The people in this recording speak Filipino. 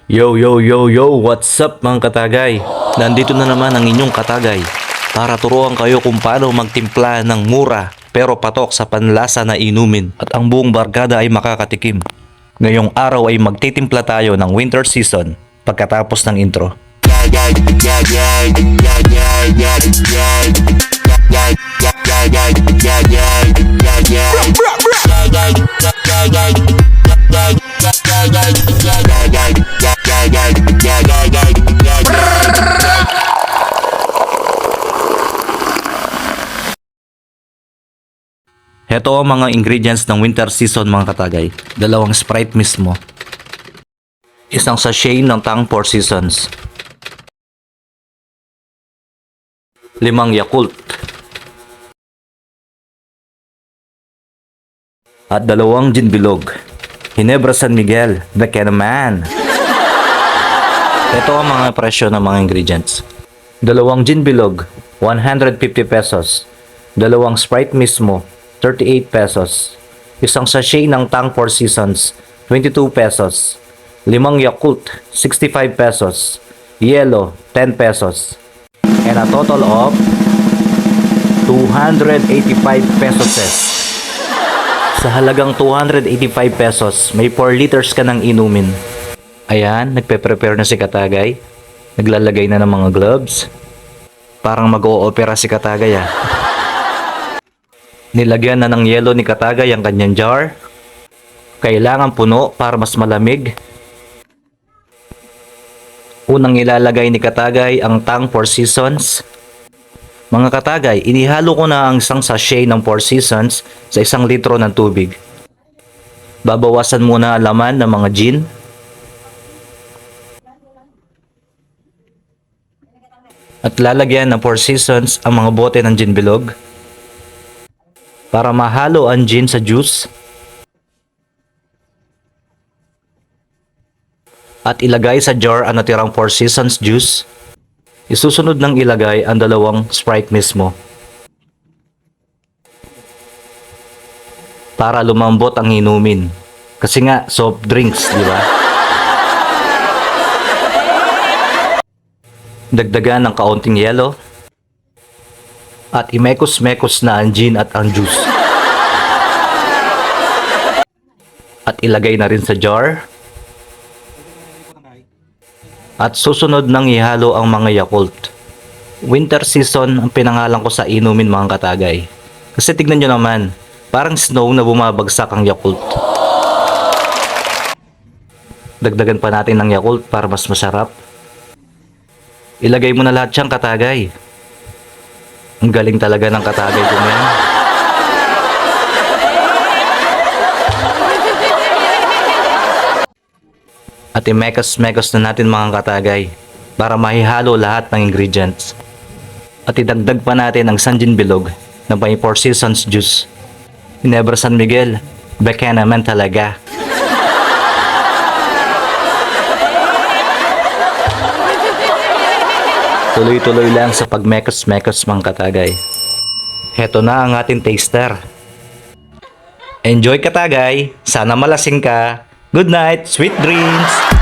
Yo, yo, yo, yo! What's up mga katagay? Nandito na naman ang inyong katagay para turuan kayo kung paano magtimpla ng mura pero patok sa panlasa na inumin at ang buong barkada ay makakatikim. Ngayong araw ay magtitimpla tayo ng winter season pagkatapos ng intro. Heto ang mga ingredients ng winter season mga katagay. 2 Sprite mismo. 1 sachet ng Tang 4 Seasons. 5 Yakult. At 2 gin bilog. Ginebra San Miguel. Beke naman. Ito ang mga presyo ng mga ingredients. 2 gin bilog, 150 pesos. 2 Sprite mismo, 38 pesos. 1 sachet ng Tang 4 Seasons, 22 pesos. 5 Yakult, 65 pesos. Yellow, 10 pesos. And a total of 285 pesos. Sa halagang 285 pesos, may 4 liters ka ng inumin. Ayan, nagpe-prepare na si Katagay. Naglalagay na ng mga gloves. Parang mag-o-opera si Katagay ah. Nilagyan na ng yelo ni Katagay ang kanyang jar. Kailangan puno para mas malamig. Unang ilalagay ni Katagay ang Tang 4 Seasons. Mga Katagay, inihalo ko na ang 1 sachet ng 4 Seasons sa 1 litro ng tubig. Babawasan muna ang laman ng mga gin. At lalagyan ng 4 Seasons ang mga bote ng gin bilog. Para mahalo ang gin sa juice. At ilagay sa jar ang natirang 4 Seasons juice. Isusunod ng ilagay ang 2 Sprite mismo. Para lumambot ang inumin. Kasi nga, soft drinks, di ba? Dagdagan ng kaunting yelo. At imekos-mekos na ang gin at ang juice. At ilagay na rin sa jar. At susunod nang ihalo ang mga Yakult. Winter season ang pinangalan ko sa inumin mga katagay. Kasi tignan nyo naman, parang snow na bumabagsak ang Yakult. Dagdagan pa natin ng Yakult para mas masarap. Ilagay mo na lahat siyang katagay. Ang galing talaga ng katagay ko yan. At imekos-mekos na natin mga katagay para mahihalo lahat ng ingredients. At idagdag pa natin ang gin bilog na may 4 Seasons juice. Ginebra San Miguel, beke naman talaga. Tuloy-tuloy lang sa pagmekos-mekos mga katagay. Heto na ang ating taster. Enjoy katagay, sana malasing ka. Good night, sweet dreams!